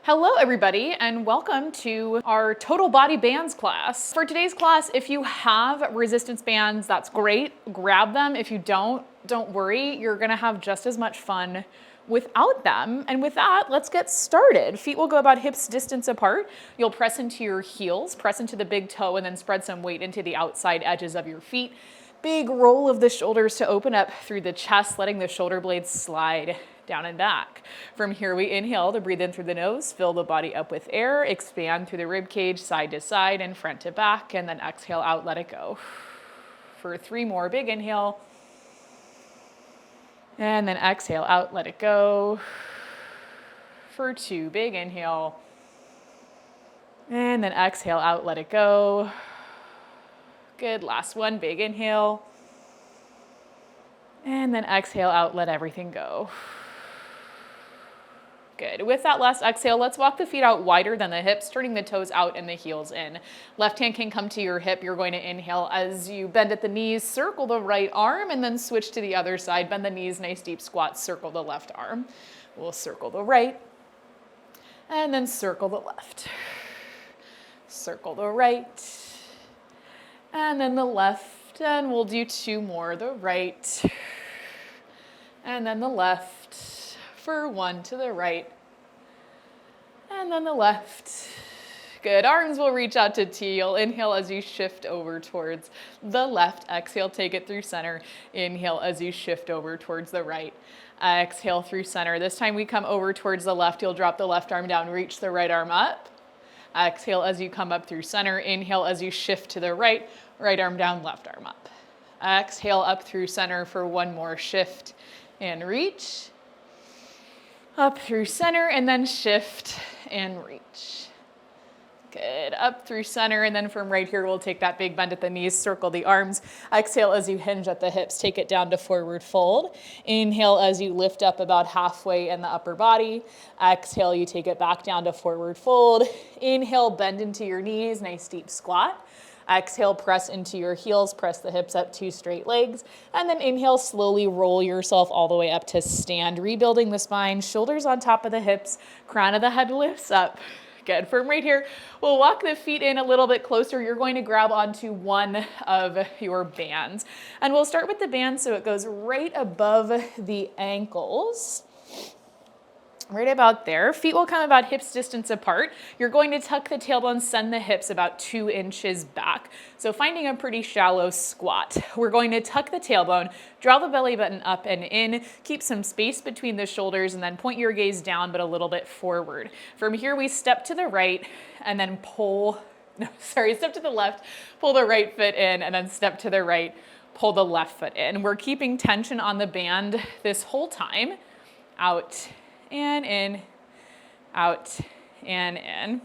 Hello everybody and welcome to our total body bands class. For today's class, if you have resistance bands, that's great, grab them. If you don't worry, you're gonna have just as much fun without them. And with that, let's get started. Feet will go about hips distance apart. You'll press into your heels, press into the big toe, and then spread some weight into the outside edges of your feet. Big roll of the shoulders to open up through the chest, letting the shoulder blades slide down and back. From here, we inhale to breathe in through the nose, fill the body up with air, expand through the rib cage, side to side and front to back, and then exhale out, let it go. For 3 more, big inhale. And then exhale out, let it go. For 2, big inhale. And then exhale out, let it go. Good, last one, big inhale. And then exhale out, let everything go. Good. With that last exhale, let's walk the feet out wider than the hips, turning the toes out and the heels in. Left hand can come to your hip. You're going to inhale as you bend at the knees, circle the right arm, and then switch to the other side. Bend the knees, nice deep squat, circle the left arm. We'll circle the right, and then circle the left. Circle the right, and then the left, and we'll do 2 more. The right, and then the left. For 1 to the right, and then the left. Good, arms will reach out to T. You'll inhale as you shift over towards the left. Exhale, take it through center. Inhale as you shift over towards the right. Exhale through center. This time we come over towards the left. You'll drop the left arm down, reach the right arm up. Exhale as you come up through center. Inhale as you shift to the right, right arm down, left arm up. Exhale up through center for 1 more shift and reach. Up through center and then shift and reach. Good, up through center, and then from right here, we'll take that big bend at the knees, circle the arms. Exhale as you hinge at the hips, take it down to forward fold. Inhale as you lift up about halfway in the upper body. Exhale, you take it back down to forward fold. Inhale, bend into your knees, nice deep squat. Exhale, press into your heels, press the hips up, 2 straight legs, and then inhale, slowly roll yourself all the way up to stand, rebuilding the spine, shoulders on top of the hips, crown of the head lifts up. Good, from right here, we'll walk the feet in a little bit closer. You're going to grab onto one of your bands, and we'll start with the band so it goes right above the ankles. Right about there. Feet will come about hips distance apart. You're going to tuck the tailbone, send the hips about 2 inches back. So finding a pretty shallow squat. We're going to tuck the tailbone, draw the belly button up and in, keep some space between the shoulders, and then point your gaze down but a little bit forward. From here, we step to the right and then step to the left, pull the right foot in, and then step to the right, pull the left foot in. We're keeping tension on the band this whole time. Out and in, out and in,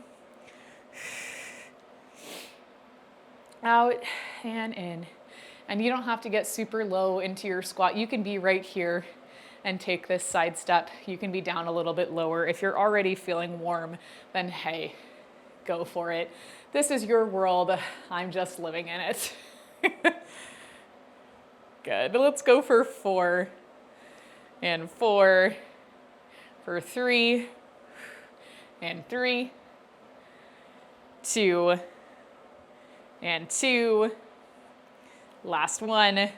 out and in. And you don't have to get super low into your squat. You can be right here and take this side step. You can be down a little bit lower. If you're already feeling warm, then hey, go for it. This is your world. I'm just living in it. Good. Let's go for 4 and 4. For 3 and 3, 2 and 2, last 1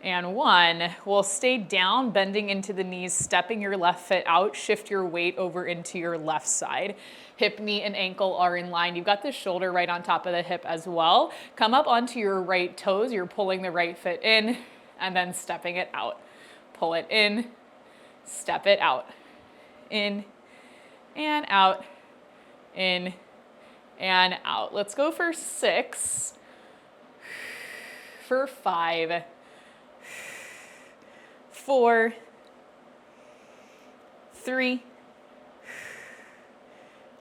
and 1. We'll stay down, bending into the knees, stepping your left foot out, shift your weight over into your left side. Hip, knee, and ankle are in line. You've got the shoulder right on top of the hip as well. Come up onto your right toes. You're pulling the right foot in and then stepping it out. Pull it in. Step it out, in and out, in and out. Let's go for 6, for 5, 4, 3,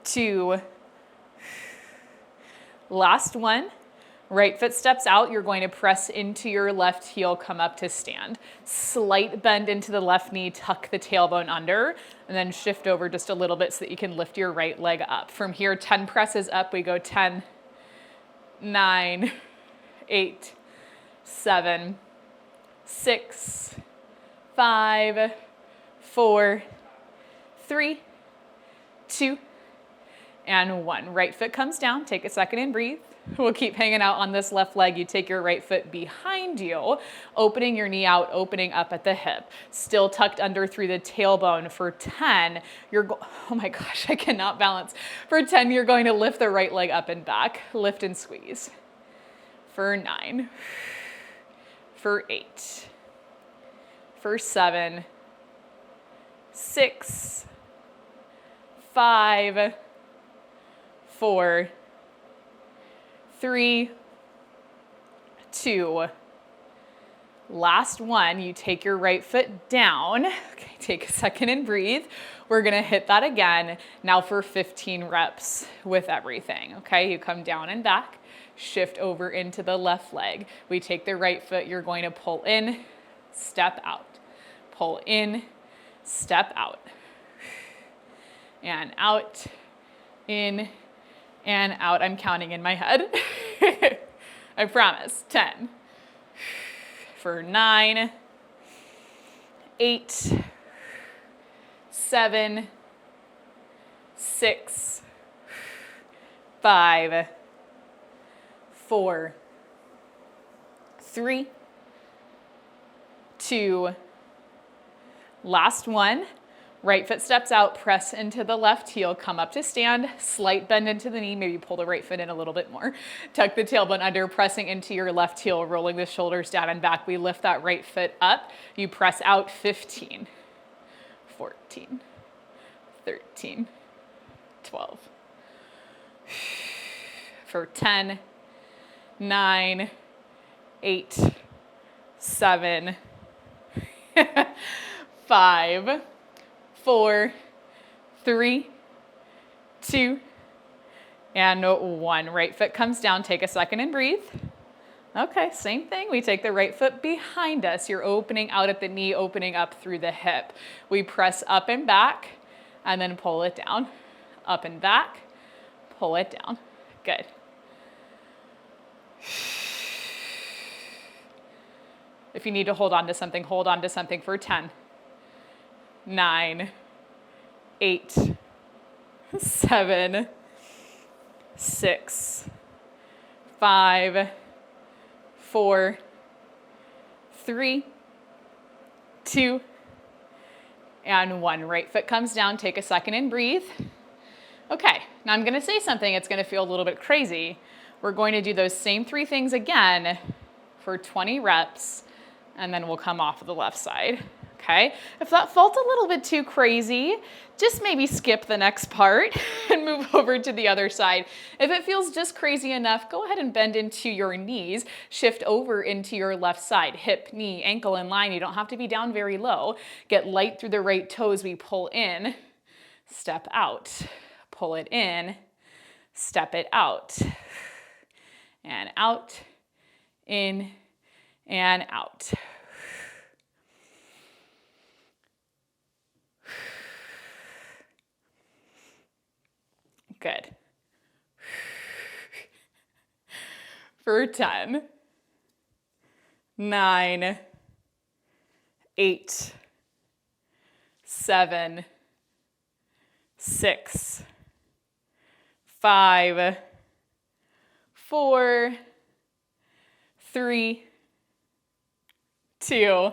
2, last 1. Right foot steps out, you're going to press into your left heel, come up to stand. Slight bend into the left knee, tuck the tailbone under, and then shift over just a little bit so that you can lift your right leg up. From here, 10 presses up, we go 10, 9, 8, 7, 6, 5, 4, 3, 2, and 1. Right foot comes down. Take a second and breathe. We'll keep hanging out on this left leg. You take your right foot behind you, opening your knee out, opening up at the hip. Still tucked under through the tailbone. For 10, oh my gosh, I cannot balance. For 10, you're going to lift the right leg up and back. Lift and squeeze. For 9. For 8. For 7. 6. 5. 4. 3, 2, last one, you take your right foot down. Okay, take a second and breathe. We're gonna hit that again, now for 15 reps with everything, okay? You come down and back, shift over into the left leg. We take the right foot, you're going to pull in, step out. Pull in, step out. And out, in, and out. I'm counting in my head. I promise. 10. For 9, 8, 7, 6, 5, 4, 3, 2, last one. Right foot steps out, press into the left heel, come up to stand, slight bend into the knee, maybe pull the right foot in a little bit more. Tuck the tailbone under, pressing into your left heel, rolling the shoulders down and back. We lift that right foot up. You press out 15, 14, 13, 12. For 10, 9, 8, 7, 5, 4, 3, 2, and 1. Right foot comes down. Take a second and breathe. Okay, same thing. We take the right foot behind us. You're opening out at the knee, opening up through the hip. We press up and back, and then pull it down. Up and back, pull it down. Good. If you need to hold on to something for 10. 9, 8, 7, 6, 5, 4, 3, 2, and 1. Right foot comes down. Take a second and breathe. Okay, now I'm going to say something. It's going to feel a little bit crazy. We're going to do those same 3 things again for 20 reps, and then we'll come off of the left side. Okay, if that felt a little bit too crazy, just maybe skip the next part and move over to the other side. If it feels just crazy enough, go ahead and bend into your knees, shift over into your left side, hip, knee, ankle in line. You don't have to be down very low. Get light through the right toes. We pull in, step out, pull it in, step it out, and out, in, and out. Good. For 10, 9, 8, 7, 6, 5, 4, 3, 2.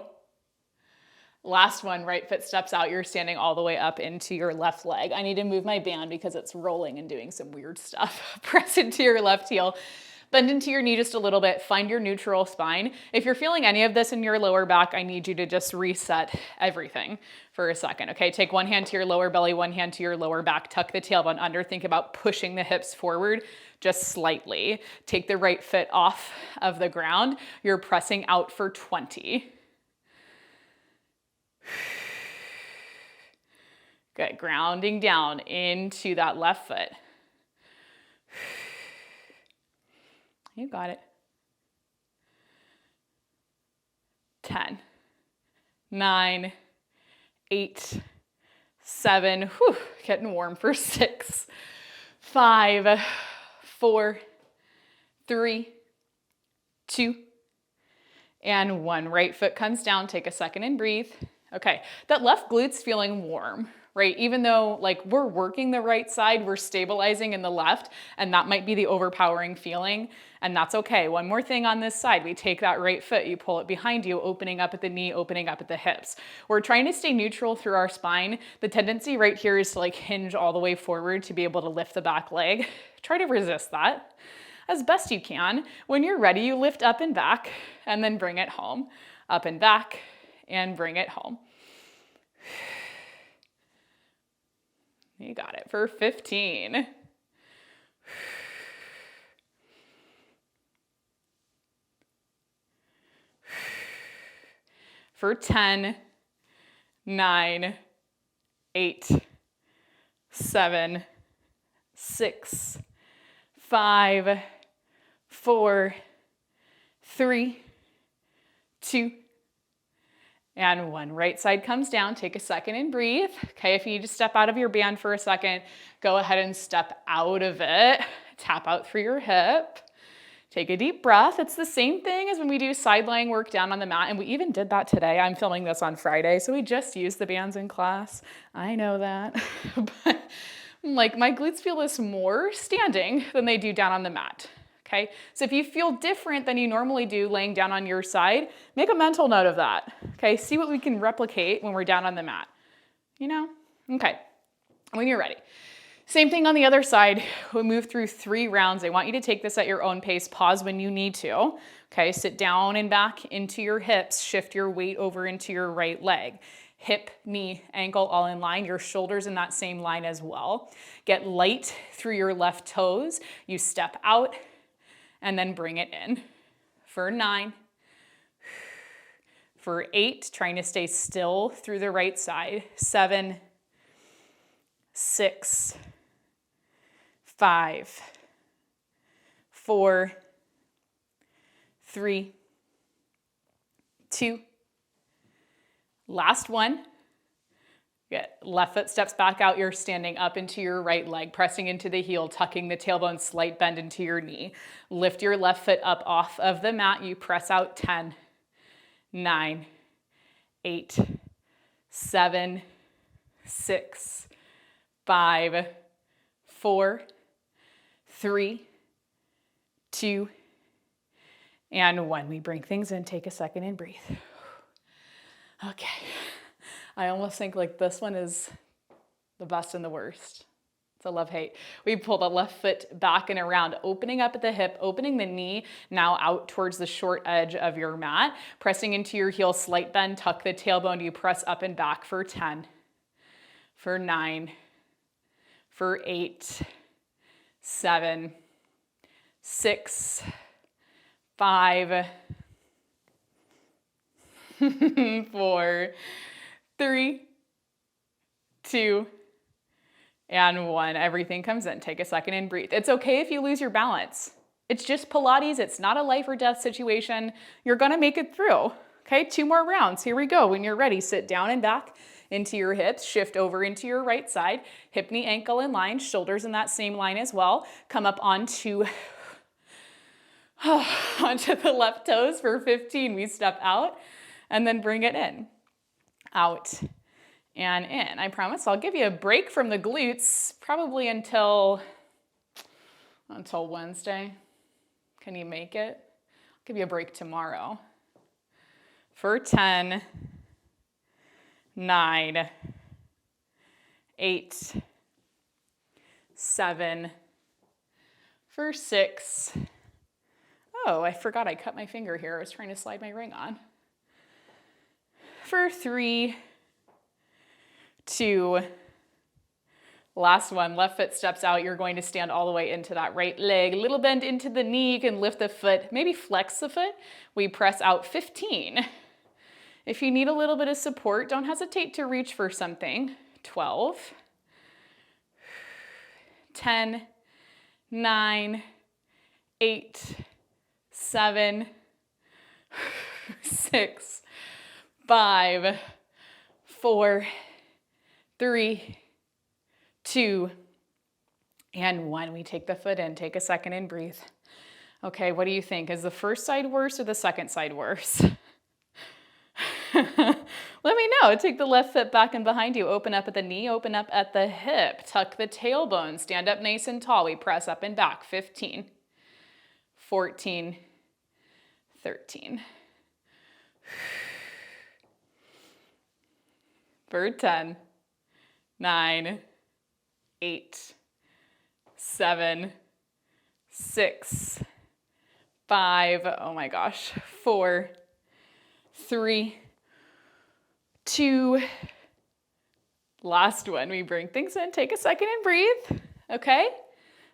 Last one, right foot steps out. You're standing all the way up into your left leg. I need to move my band because it's rolling and doing some weird stuff. Press into your left heel. Bend into your knee just a little bit. Find your neutral spine. If you're feeling any of this in your lower back, I need you to just reset everything for a second. Okay, take one hand to your lower belly, one hand to your lower back. Tuck the tailbone under. Think about pushing the hips forward just slightly. Take the right foot off of the ground. You're pressing out for 20. Good, grounding down into that left foot. You got it. 10, 9, 8, 7, whew, getting warm for 6, 5, 4, 3, 2, and 1. Right foot comes down. Take a second and breathe. Okay, that left glute's feeling warm, right? Even though like we're working the right side, we're stabilizing in the left, and that might be the overpowering feeling, and that's okay. One more thing on this side, we take that right foot, you pull it behind you, opening up at the knee, opening up at the hips. We're trying to stay neutral through our spine. The tendency right here is to like hinge all the way forward to be able to lift the back leg. Try to resist that as best you can. When you're ready, you lift up and back and then bring it home. Up and back and bring it home. You got it for 15. For 10, 9, 8, 7, 6, 5, 4, 3, 2, and 1. Right side comes down. Take a second and breathe. Okay, if you need to step out of your band for a second, go ahead and step out of it. Tap out through your hip. Take a deep breath. It's the same thing as when we do side lying work down on the mat, and we even did that today. I'm filming this on Friday, so we just used the bands in class. I know that. But like my glutes feel this more standing than they do down on the mat. Okay, so if you feel different than you normally do laying down on your side, make a mental note of that. Okay, see what we can replicate when we're down on the mat. You know? Okay, when you're ready. Same thing on the other side. We'll move through 3 rounds. I want you to take this at your own pace. Pause when you need to. Okay, sit down and back into your hips. Shift your weight over into your right leg. Hip, knee, ankle all in line. Your shoulders in that same line as well. Get light through your left toes. You step out and then bring it in. For 9. For 8, trying to stay still through the right side. 7, 6, 5, 4, 3, 2. Last one. Good. Left foot steps back out. You're standing up into your right leg, pressing into the heel, tucking the tailbone, slight bend into your knee. Lift your left foot up off of the mat. You press out 10, 9, 8, 7, 6, 5, 4, 3, 2, and 1. We bring things in. Take a second and breathe. Okay. I almost think like this one is the best and the worst. It's a love-hate. We pull the left foot back and around, opening up at the hip, opening the knee, now out towards the short edge of your mat, pressing into your heel, slight bend, tuck the tailbone. You press up and back for 10, for 9, for 8, 7, 6, 5, 4, 3, 2, and 1. Everything comes in. Take a second and breathe. It's okay if you lose your balance. It's just Pilates. It's not a life or death situation. You're gonna make it through. Okay, 2 more rounds. Here we go. When you're ready, sit down and back into your hips, shift over into your right side, hip, knee, ankle in line, shoulders in that same line as well. Come up onto the left toes for 15. We step out and then bring it in. Out and in. I promise I'll give you a break from the glutes probably until Wednesday. Can you make it? I'll give you a break tomorrow. For 10, 9, 8, 7, for 6. Oh, I forgot I cut my finger here. I was trying to slide my ring on. For 3, 2, last one, left foot steps out. You're going to stand all the way into that right leg. Little bend into the knee. You can lift the foot, maybe flex the foot. We press out 15. If you need a little bit of support, don't hesitate to reach for something. 12, 10, 9, 8, 7, 6, 5, 4, 3, 2, and 1. We take the foot in. Take a second and breathe. Okay, what do you think? Is the first side worse or the second side worse? Let me know. Take the left foot back and behind you. Open up at the knee, open up at the hip. Tuck the tailbone. Stand up nice and tall. We press up and back. 15, 14, 13. For 10, 9, 8, 7, 6, 5, oh my gosh, 4, 3, 2, last one. We bring things in, take a second and breathe, okay?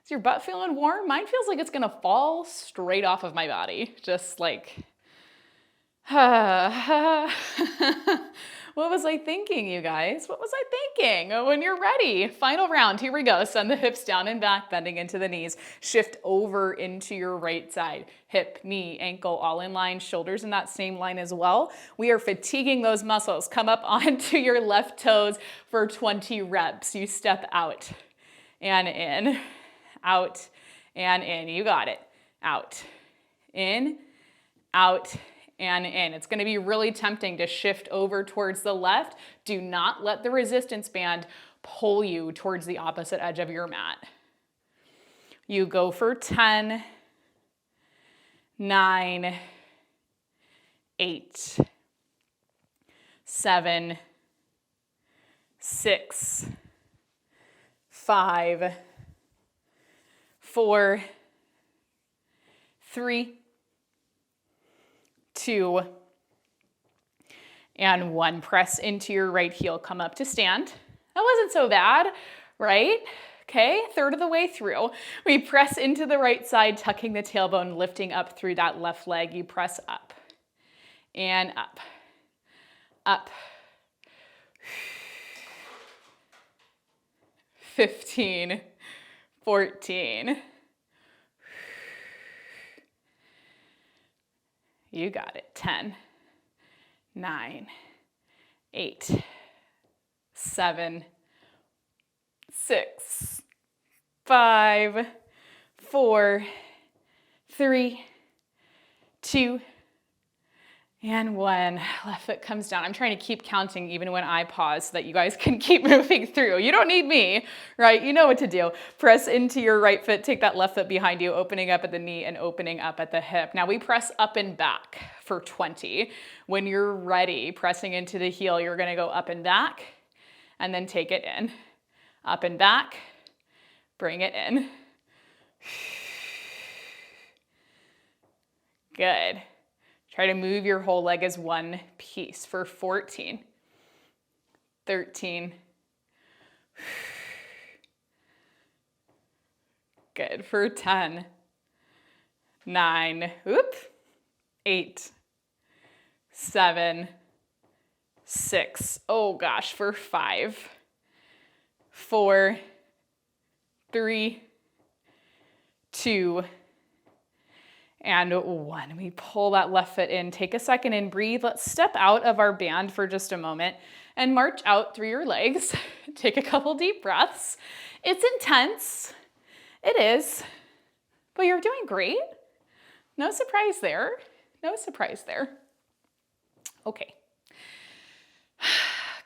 Is your butt feeling warm? Mine feels like it's gonna fall straight off of my body, just like, What was I thinking, you guys? What was I thinking? When you're ready, final round, here we go. Send the hips down and back, bending into the knees. Shift over into your right side. Hip, knee, ankle, all in line. Shoulders in that same line as well. We are fatiguing those muscles. Come up onto your left toes for 20 reps. You step out and in, out and in. You got it. Out, in, out, and in. It's going to be really tempting to shift over towards the left. Do not let the resistance band pull you towards the opposite edge of your mat. You go for 10, 9, 8, 7, 6, 5, 4, 3, 2, and 1. Press into your right heel, come up to stand. That wasn't so bad, right? Okay, third of the way through. We press into the right side, tucking the tailbone, lifting up through that left leg. You press up and up, up. 15, 14. You got it. 10, 9, 8, 7, 6, 5, 4, 3, 2, and 1. Left foot comes down. I'm trying to keep counting even when I pause so that you guys can keep moving through. You don't need me, right? You know what to do. Press into your right foot. Take that left foot behind you, opening up at the knee and opening up at the hip. Now we press up and back for 20. When you're ready, pressing into the heel, you're going to go up and back and then take it in. Up and back, bring it in. Good. Try to move your whole leg as one piece for 14, 13, good, for 10, 9, 8, 7, 6, oh gosh, for 5, 4, 3, 2, and 1. We pull that left foot in, take a second and breathe. Let's step out of our band for just a moment and march out through your legs. Take a couple deep breaths. It's intense. It is, but you're doing great. No surprise there. No surprise there. Okay.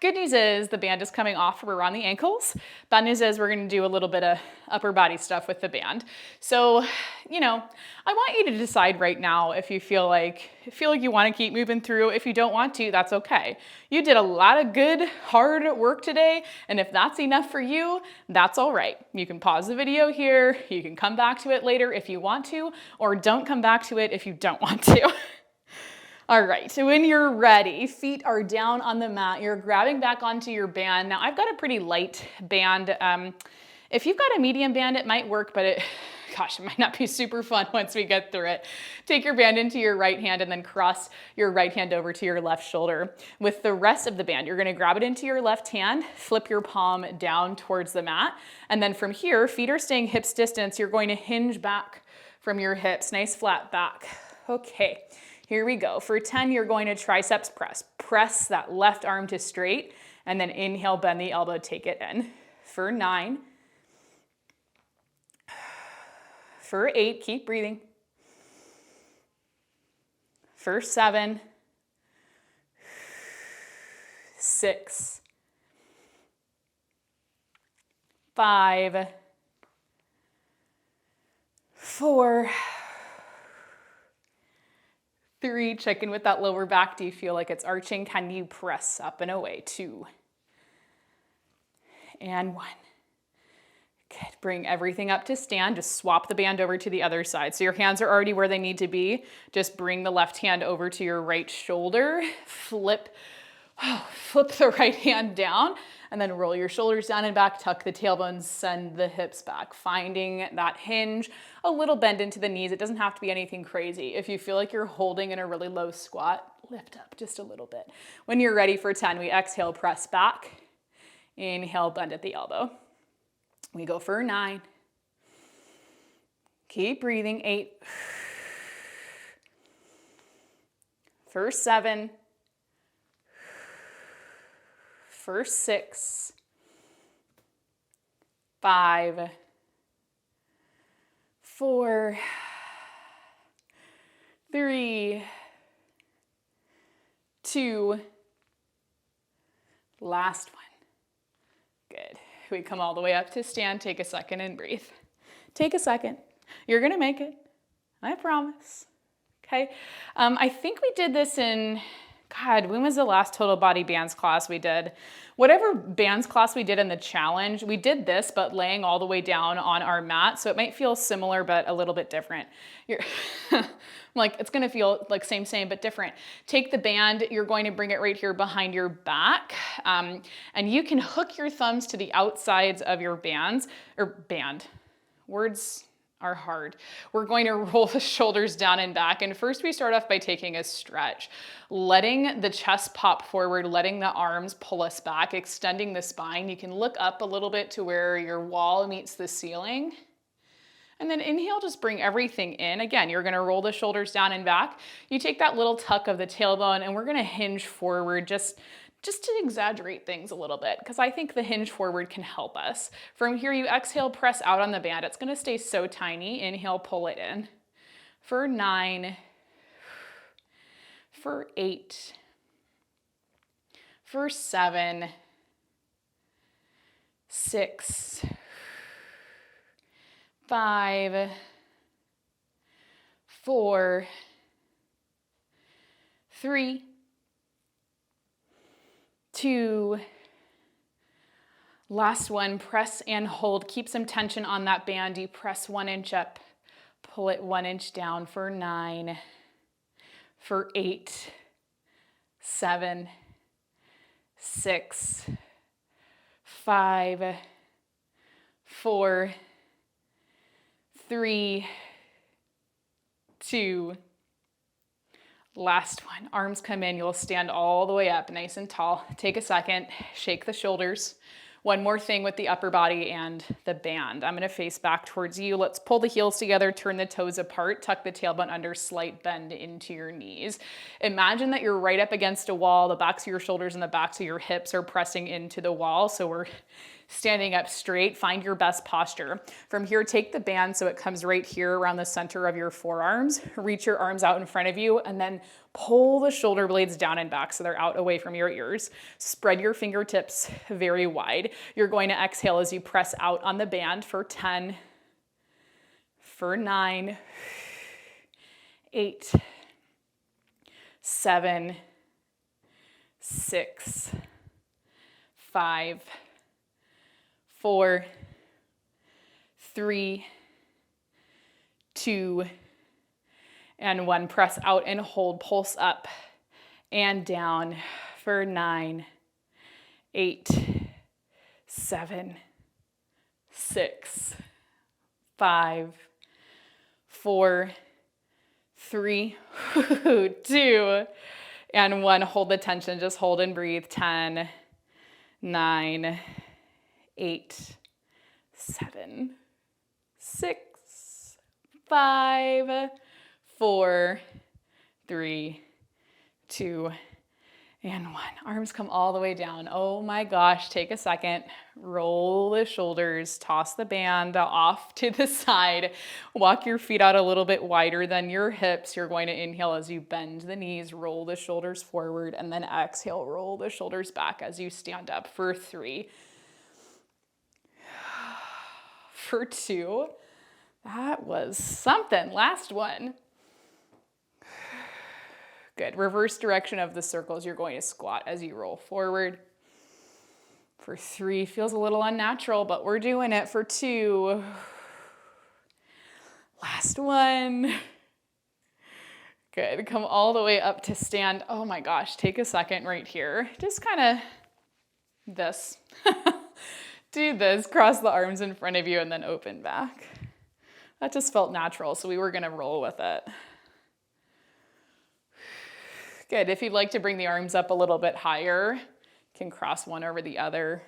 Good news is the band is coming off around the ankles. Bad news is we're going to do a little bit of upper body stuff with the band. So, I want you to decide right now if you feel like you want to keep moving through. If you don't want to, that's okay. You did a lot of good, hard work today, and if that's enough for you, that's all right. You can pause the video here. You can come back to it later if you want to, or don't come back to it if you don't want to. All right, so when you're ready, feet are down on the mat, you're grabbing back onto your band. Now I've got a pretty light band. If you've got a medium band, it might work, but it might not be super fun once we get through it. Take your band into your right hand and then cross your right hand over to your left shoulder. With the rest of the band, you're gonna grab it into your left hand, flip your palm down towards the mat, and then from here, feet are staying hips distance, you're going to hinge back from your hips, nice flat back. Okay. Here we go. For 10, you're going to triceps press. Press that left arm to straight, and then inhale, bend the elbow, take it in. For 9. For 8, keep breathing. For 7. 6, 5, 4, 3, check in with that lower back. Do you feel like it's arching? Can you press up and away? 2, and 1. Good. Bring everything up to stand. Just swap the band over to the other side. So your hands are already where they need to be. Just bring the left hand over to your right shoulder. Flip the right hand down, and then roll your shoulders down and back. Tuck the tailbones, send the hips back. Finding that hinge, a little bend into the knees. It doesn't have to be anything crazy. If you feel like you're holding in a really low squat, lift up just a little bit. When you're ready for 10, we exhale, press back. Inhale, bend at the elbow. We go for 9. Keep breathing. 8. For 7. For 6. 5. 4. 3. 2. Last one. Good. We come all the way up to stand. Take a second and breathe. Take a second. You're going to make it. I promise. Okay. I think we did this in, God, when was the last total body bands class we did? Whatever bands class we did in the challenge, we did this, but laying all the way down on our mat. So it might feel similar, but a little bit different. Like it's going to feel like same, but different. Take the band. You're going to bring it right here behind your back. And you can hook your thumbs to the outsides of your bands or band. Words are hard. We're going to roll the shoulders down and back. And first we start off by taking a stretch, letting the chest pop forward, letting the arms pull us back, extending the spine. You can look up a little bit to where your wall meets the ceiling. And then inhale, just bring everything in. Again, you're gonna roll the shoulders down and back. You take that little tuck of the tailbone and we're gonna hinge forward just to exaggerate things a little bit, because I think the hinge forward can help us. From here, you exhale, press out on the band. It's gonna stay so tiny. Inhale, pull it in. For 9, for 8, for 7, 6, 5, 4, 3, 2, last one, press and hold. Keep some tension on that band. You press 1 inch up, pull it 1 inch down for 9, for 8, 7, 6, 5, 4, 3, 2, last one. Arms come in. You'll stand all the way up, nice and tall. Take a second, shake the shoulders. One more thing with the upper body and the band. I'm gonna face back towards you. Let's pull the heels together, turn the toes apart, tuck the tailbone under, slight bend into your knees. Imagine that you're right up against a wall. The backs of your shoulders and the backs of your hips are pressing into the wall. So we're standing up straight. Find your best posture. From here, take the band so it comes right here around the center of your forearms. Reach your arms out in front of you and then pull the shoulder blades down and back so they're out away from your ears. Spread your fingertips very wide. You're going to exhale as you press out on the band for 10, for 9, 8, 7, 6, 5, 4, 3, 2, and 1. Press out and hold, pulse up and down for 9, 8, 7, 6, 5, 4, 3, 2, and 1. Hold the tension, just hold and breathe. 10, 9, 8, 7, 6, 5, 4, 3, 2, And 1. Arms come all the way down. Oh my gosh, take a second. Roll the shoulders, toss the band off to the side. Walk your feet out a little bit wider than your hips. You're going to inhale as you bend the knees, roll the shoulders forward, and then exhale, roll the shoulders back as you stand up for 3. For 2. That was something. Last one. Good. Reverse direction of the circles. You're going to squat as you roll forward. For 3, feels a little unnatural, but we're doing it. For 2. Last one. Good. Come all the way up to stand. Oh my gosh, take a second right here. Just kind of this. Do this. Cross the arms in front of you and then open back. That just felt natural, so we were going to roll with it. Good. If you'd like to bring the arms up a little bit higher, you can cross one over the other.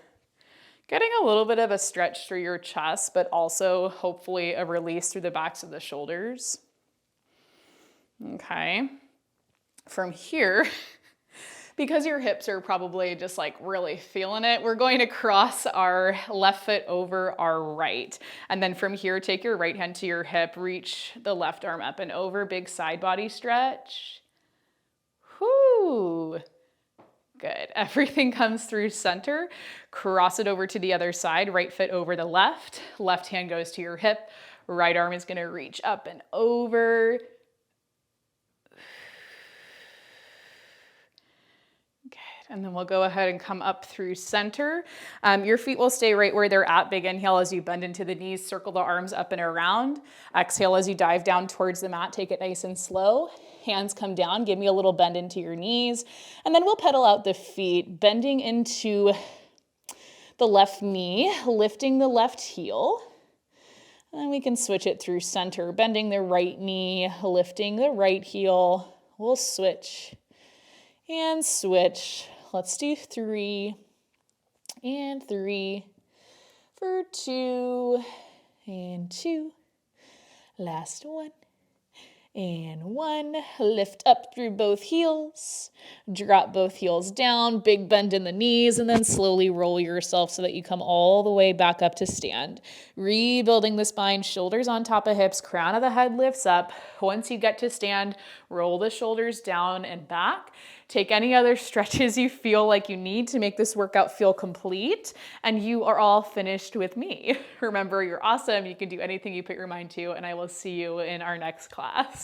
Getting a little bit of a stretch through your chest, but also hopefully a release through the backs of the shoulders. Okay. From here, because your hips are probably just like really feeling it, we're going to cross our left foot over our right. And then from here, take your right hand to your hip, reach the left arm up and over, big side body stretch. Whoo! Good. Everything comes through center. Cross it over to the other side. Right foot over the left. Left hand goes to your hip. Right arm is going to reach up and over. Good. And then we'll go ahead and come up through center. Your feet will stay right where they're at. Big inhale as you bend into the knees. Circle the arms up and around. Exhale as you dive down towards the mat. Take it nice and slow. Hands come down, give me a little bend into your knees, and then we'll pedal out the feet, bending into the left knee, lifting the left heel, and then we can switch it through center, bending the right knee, lifting the right heel. We'll switch and switch. Let's do 3 and 3 for 2 and 2. Last one. And 1, lift up through both heels, drop both heels down, big bend in the knees, and then slowly roll yourself so that you come all the way back up to stand. Rebuilding the spine, shoulders on top of hips, crown of the head lifts up. Once you get to stand, roll the shoulders down and back. Take any other stretches you feel like you need to make this workout feel complete, and you are all finished with me. Remember, you're awesome. You can do anything you put your mind to, and I will see you in our next class.